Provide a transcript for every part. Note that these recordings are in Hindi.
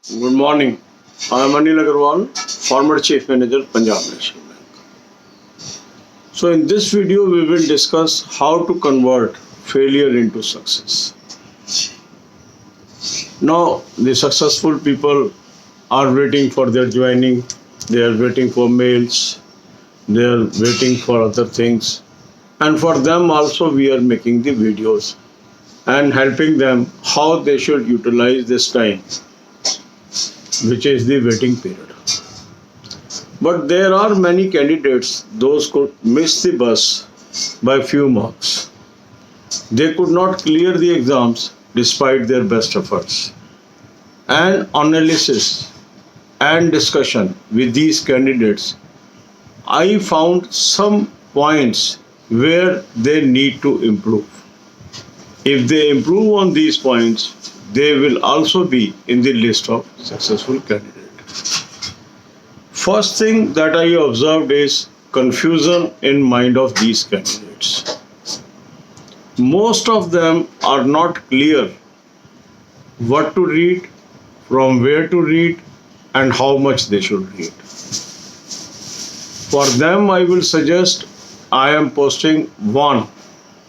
Good morning. I am Anil Agarwal, former Chief Manager, Punjab National Bank. So, in this video, we will discuss how to convert failure into success. Now, the successful people are waiting for their joining, they are waiting for mails, they are waiting for other things, and for them also, we are making the videos and helping them how they should utilize this time, which is the waiting period. But there are many candidates, those could miss the bus by few marks. They could not clear the exams despite their best efforts. And analysis and discussion with these candidates, I found some points where they need to improve. If they improve on these points, they will also be in the list of successful candidates. First thing that I observed is confusion in mind of these candidates. Most of them are not clear what to read, from where to read, and how much they should read. For them, I will suggest I am posting one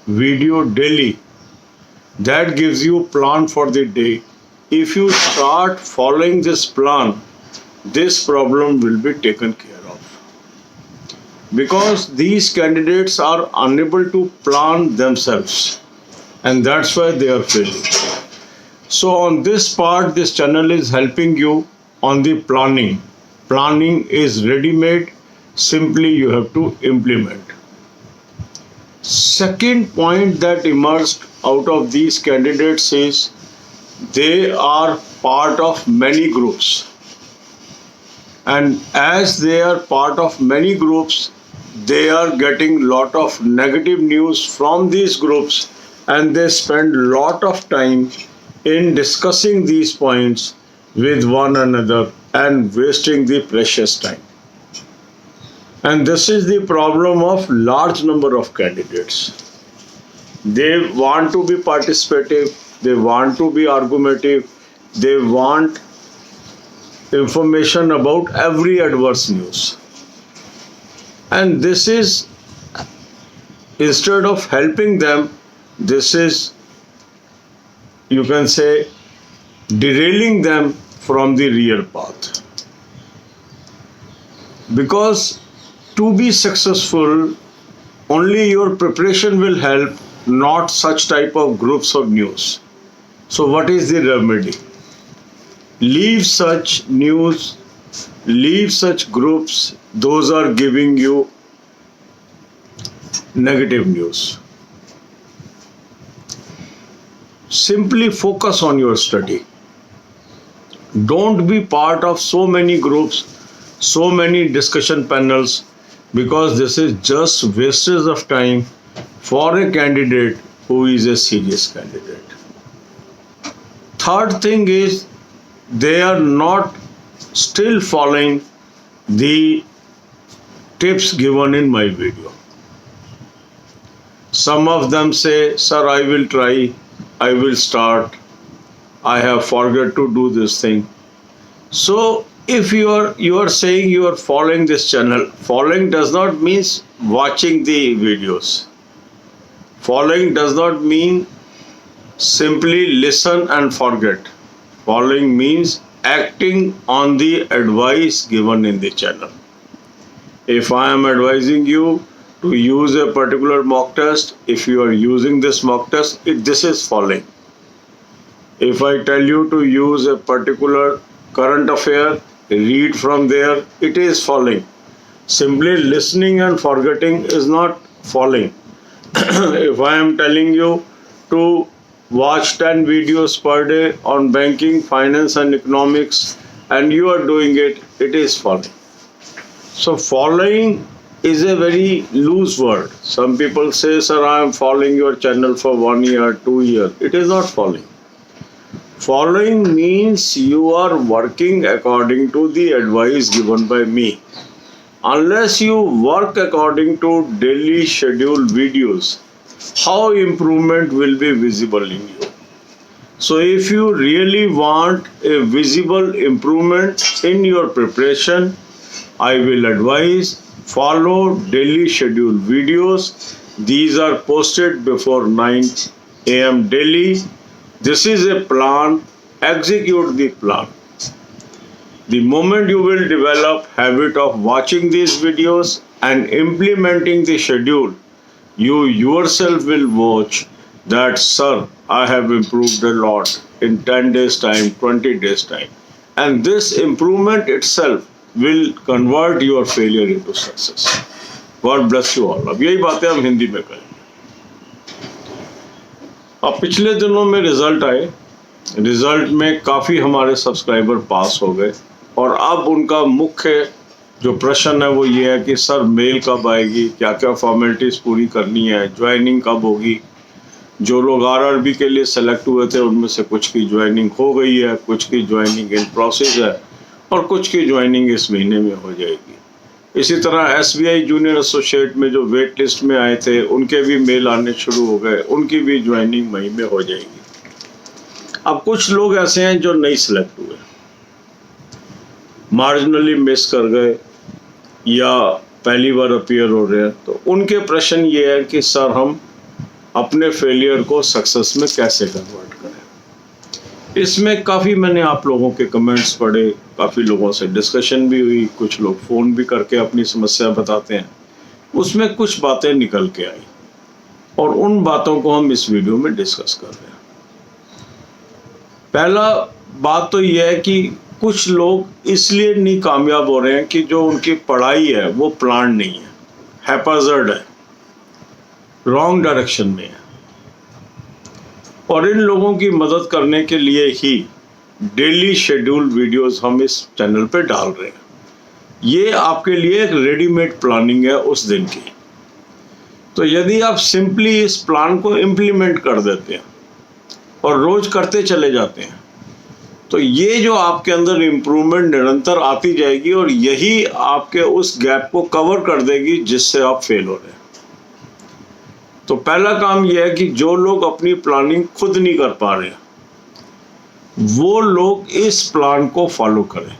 video daily that gives you plan for the day. If you start following this plan, this problem will be taken care of. Because these candidates are unable to plan themselves, and that's why they are failing. So on this part, this channel is helping you on the planning. Planning is ready-made, simply you have to implement. Second point that emerged out of these candidates is they are part of many groups. And as they are part of many groups, they are getting lot of negative news from these groups, and they spend lot of time in discussing these points with one another and wasting the precious time. And this is the problem of large number of candidates. They want to be participative, they want to be argumentative, they want information about every adverse news. And this is, instead of helping them, this is, you can say, derailing them from the real path. Because to be successful, only your preparation will help, not such type of groups of news. So what is the remedy? Leave such news, leave such groups, those are giving you negative news. Simply focus on your study. Don't be part of so many groups, so many discussion panels, because this is just wastage of time for a candidate who is a serious candidate. Third thing is they are not still following the tips given in my video. Some of them say, sir, I will try, I will start, I have forgot to do this thing. So if you are saying you are following this channel, following does not mean watching the videos. Following does not mean simply listen and forget. Following means acting on the advice given in the channel. If I am advising you to use a particular mock test, if you are using this mock test, this is following. If I tell you to use a particular current affair, read from there, it is following. Simply listening and forgetting is not following. If I am telling you to watch 10 videos per day on banking, finance and economics, and you are doing it, it is following. So following is a very loose word. Some people say, sir, I am following your channel for 1 year, 2 years. It is not following. Following means you are working according to the advice given by me. Unless you work according to daily scheduled videos, how improvement will be visible in you? So if you really want a visible improvement in your preparation, I will advise follow daily schedule videos. These are posted before 9 a.m. daily. This is a plan. Execute the plan. The moment you will develop habit of watching these videos and implementing the schedule, you yourself will watch that, sir, I have improved a lot in 10 days time, 20 days time. And this improvement itself will convert your failure into success. God bless you all. अब यही बातें हम हिंदी में करेंगे। अब पिछले दिनों में रिजल्ट आए, रिजल्ट में काफ़ी हमारे सब्सक्राइबर पास हो गए और अब उनका मुख्य जो प्रश्न है वो ये है कि सर मेल कब आएगी, क्या क्या फॉर्मेलिटीज़ पूरी करनी है, ज्वाइनिंग कब होगी। जो लोग आरआरबी के लिए सेलेक्ट हुए थे उनमें से कुछ की ज्वाइनिंग हो गई है, कुछ की ज्वाइनिंग इन प्रोसेस है और कुछ की ज्वाइनिंग इस महीने में हो जाएगी। इसी तरह एसबीआई जूनियर एसोसिएट में जो वेट लिस्ट में आए थे उनके भी मेल आने शुरू हो गए, उनकी भी ज्वाइनिंग मई में हो जाएगी। अब कुछ लोग ऐसे हैं जो नहीं सिलेक्ट हुए, मार्जिनली मिस कर गए या पहली बार अपीयर हो रहे हैं, तो उनके प्रश्न ये है कि सर हम अपने फेलियर को सक्सेस में कैसे कन्वर्ट करें। इसमें काफ़ी मैंने आप लोगों के कमेंट्स पढ़े, काफ़ी लोगों से डिस्कशन भी हुई, कुछ लोग फ़ोन भी करके अपनी समस्या बताते हैं। उसमें कुछ बातें निकल के आई और उन बातों को हम इस वीडियो में डिस्कस कर रहे हैं। पहला बात तो यह है कि कुछ लोग इसलिए नहीं कामयाब हो रहे हैं कि जो उनकी पढ़ाई है वो प्लान नहीं है, हैपैज़र्ड है, रॉन्ग डायरेक्शन में है। और इन लोगों की मदद करने के लिए ही डेली शेड्यूल वीडियोस हम इस चैनल पे डाल रहे हैं। ये आपके लिए एक रेडीमेड प्लानिंग है उस दिन की। तो यदि आप सिंपली इस प्लान को इम्प्लीमेंट कर देते हैं और रोज करते चले जाते हैं तो ये जो आपके अंदर इम्प्रूवमेंट निरंतर आती जाएगी और यही आपके उस गैप को कवर कर देगी जिससे आप फेल हो रहे हैं। तो पहला काम यह है कि जो लोग अपनी प्लानिंग खुद नहीं कर पा रहे वो लोग इस प्लान को फॉलो करें।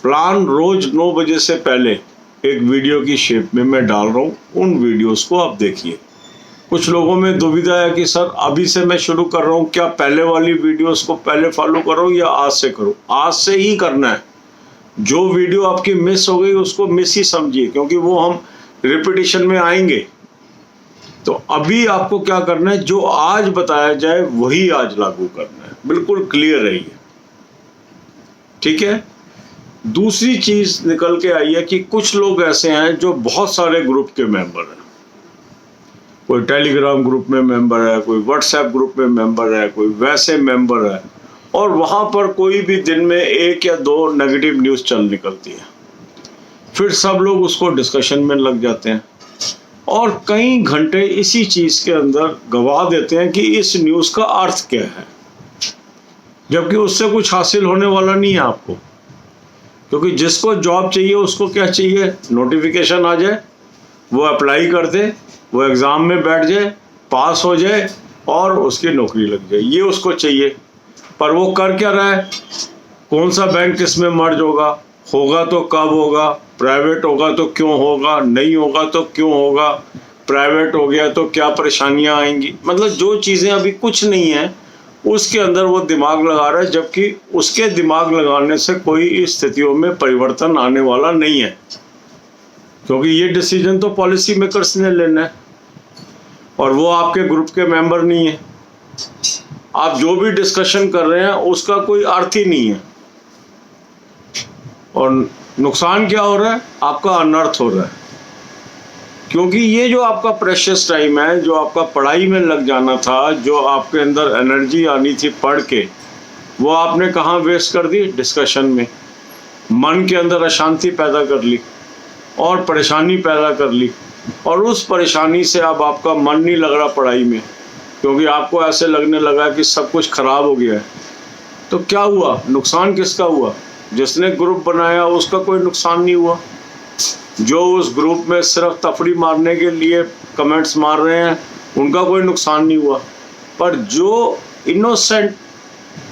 प्लान रोज 9 बजे से पहले एक वीडियो की शेप में मैं डाल रहा हूँ, उन वीडियोस को आप देखिए। कुछ लोगों में दुविधा है कि सर अभी से मैं शुरू कर रहा हूँ, क्या पहले वाली वीडियोस को पहले फॉलो करूँ या आज से करूँ? आज से ही करना है। जो वीडियो आपकी मिस हो गई उसको मिस ही समझिए, क्योंकि वो हम रिपीटिशन में आएंगे। तो अभी आपको क्या करना है, जो आज बताया जाए वही आज लागू करना है। बिल्कुल क्लियर रहिए, ठीक है। दूसरी चीज निकल के आई है कि कुछ लोग ऐसे हैं जो बहुत सारे ग्रुप के मेंबर हैं। कोई टेलीग्राम ग्रुप में मेंबर है, कोई व्हाट्सएप ग्रुप में मेंबर है, कोई वैसे मेंबर है, और वहां पर कोई भी दिन में 1 या 2 नेगेटिव न्यूज चल निकलती है। फिर सब लोग उसको डिस्कशन में लग जाते हैं और कई घंटे इसी चीज के अंदर गवा देते हैं कि इस न्यूज का अर्थ क्या है, जबकि उससे कुछ हासिल होने वाला नहीं है आपको। क्योंकि जिसको जॉब चाहिए उसको क्या चाहिए, नोटिफिकेशन आ जाए, वो अप्लाई कर दे, वो एग्जाम में बैठ जाए, पास हो जाए और उसकी नौकरी लग जाए, ये उसको चाहिए। पर वो कर क्या रहा है, कौन सा बैंक किस में मर्ज होगा तो कब होगा, प्राइवेट होगा तो क्यों होगा, नहीं होगा तो क्यों होगा, प्राइवेट हो गया तो क्या परेशानियां आएंगी। मतलब जो चीज़ें अभी कुछ नहीं है उसके अंदर वो दिमाग लगा रहा है, जबकि उसके दिमाग लगाने से कोई स्थितियों में परिवर्तन आने वाला नहीं है। क्योंकि ये डिसीजन तो पॉलिसी मेकर्स ने लेना है और वो आपके ग्रुप के मेंबर नहीं है। आप जो भी डिस्कशन कर रहे हैं उसका कोई अर्थ ही नहीं है और नुकसान क्या हो रहा है, आपका अनर्थ हो रहा है। क्योंकि ये जो आपका प्रेशियस टाइम है, जो आपका पढ़ाई में लग जाना था, जो आपके अंदर एनर्जी आनी थी पढ़ के, वो आपने कहाँ वेस्ट कर दी, डिस्कशन में। मन के अंदर अशांति पैदा कर ली और परेशानी पैदा कर ली, और उस परेशानी से अब आपका मन नहीं लग रहा पढ़ाई में, क्योंकि आपको ऐसे लगने लगा कि सब कुछ खराब हो गया है। तो क्या हुआ, नुकसान किसका हुआ? जिसने ग्रुप बनाया उसका कोई नुकसान नहीं हुआ। जो उस ग्रुप में सिर्फ तफरी मारने के लिए कमेंट्स मार रहे हैं उनका कोई नुकसान नहीं हुआ। पर जो इनोसेंट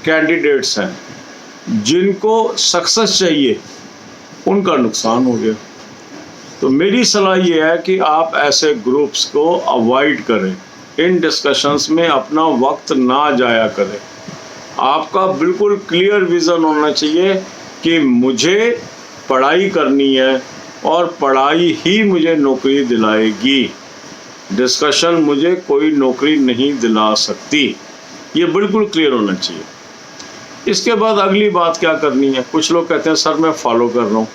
कैंडिडेट्स हैं जिनको सक्सेस चाहिए, उनका नुकसान हो गया। तो मेरी सलाह ये है कि आप ऐसे ग्रुप्स को अवॉइड करें, इन डिस्कशंस में अपना वक्त ना जाया करें। आपका बिल्कुल क्लियर विज़न होना चाहिए कि मुझे पढ़ाई करनी है और पढ़ाई ही मुझे नौकरी दिलाएगी, डिस्कशन मुझे कोई नौकरी नहीं दिला सकती, ये बिल्कुल क्लियर होना चाहिए। इसके बाद अगली बात क्या करनी है, कुछ लोग कहते हैं सर मैं फॉलो कर रहा हूँ,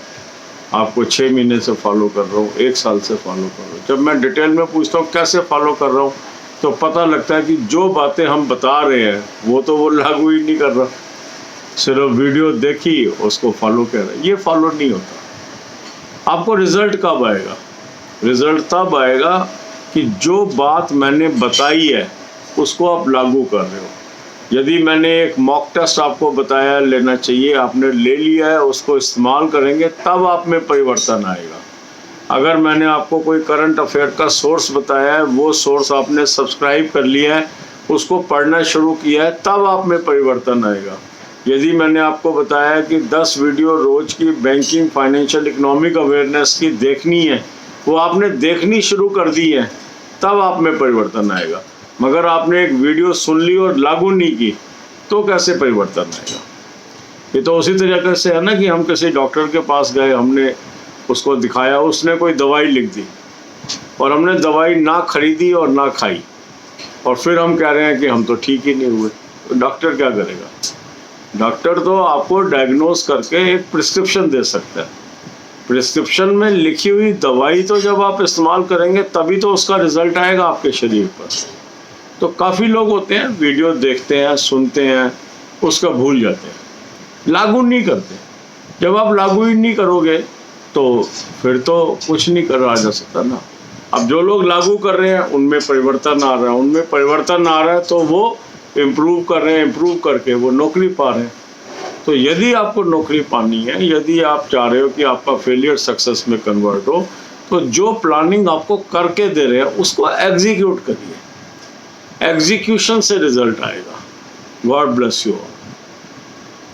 आपको 6 महीने से फॉलो कर रहा हूँ, 1 साल से फॉलो कर रहा हूँ। जब मैं डिटेल में पूछता हूँ कैसे फॉलो कर रहा हूँ, तो पता लगता है कि जो बातें हम बता रहे हैं वो लागू ही नहीं कर रहा, सिर्फ वीडियो देखी उसको फॉलो कर रहा है। ये फॉलो नहीं होता। आपको रिजल्ट कब आएगा? रिजल्ट तब आएगा कि जो बात मैंने बताई है उसको आप लागू कर रहे हो। यदि मैंने एक मॉक टेस्ट आपको बताया लेना चाहिए, आपने ले लिया है, उसको इस्तेमाल करेंगे तब आप में परिवर्तन आएगा। अगर मैंने आपको कोई करंट अफेयर का सोर्स बताया है, वो सोर्स आपने सब्सक्राइब कर लिया है, उसको पढ़ना शुरू किया है, तब आप में परिवर्तन आएगा। यदि मैंने आपको बताया कि 10 वीडियो रोज की बैंकिंग, फाइनेंशियल, इकोनॉमिक अवेयरनेस की देखनी है, वो आपने देखनी शुरू कर दी है, तब आप में परिवर्तन आएगा। मगर आपने एक वीडियो सुन ली और लागू नहीं की तो कैसे परिवर्तन आएगा? ये तो उसी तरीके से है ना कि हम किसी डॉक्टर के पास गए, हमने उसको दिखाया, उसने कोई दवाई लिख दी और हमने दवाई ना खरीदी और ना खाई, और फिर हम कह रहे हैं कि हम तो ठीक ही नहीं हुए। तो डॉक्टर क्या करेगा? डॉक्टर तो आपको डायग्नोस करके एक प्रिस्क्रिप्शन दे सकता है। प्रिस्क्रिप्शन में लिखी हुई दवाई तो जब आप इस्तेमाल करेंगे तभी तो उसका रिजल्ट आएगा आपके शरीर पर। तो काफ़ी लोग होते हैं वीडियो देखते हैं, सुनते हैं, उसका भूल जाते हैं, लागू नहीं करते। जब आप लागू ही नहीं करोगे तो फिर तो कुछ नहीं करा जा सकता ना। अब जो लोग लागू कर रहे हैं उनमें परिवर्तन आ रहा है, उनमें परिवर्तन आ रहा है तो वो इम्प्रूव कर रहे हैं, इम्प्रूव करके वो नौकरी पा रहे हैं। तो यदि आपको नौकरी पानी है, यदि आप चाह रहे हो कि आपका फेलियर सक्सेस में कन्वर्ट हो, तो जो प्लानिंग आपको करके दे रहे हैं उसको एग्जीक्यूट करिए। एग्जीक्यूशन से रिजल्ट आएगा। God bless you all.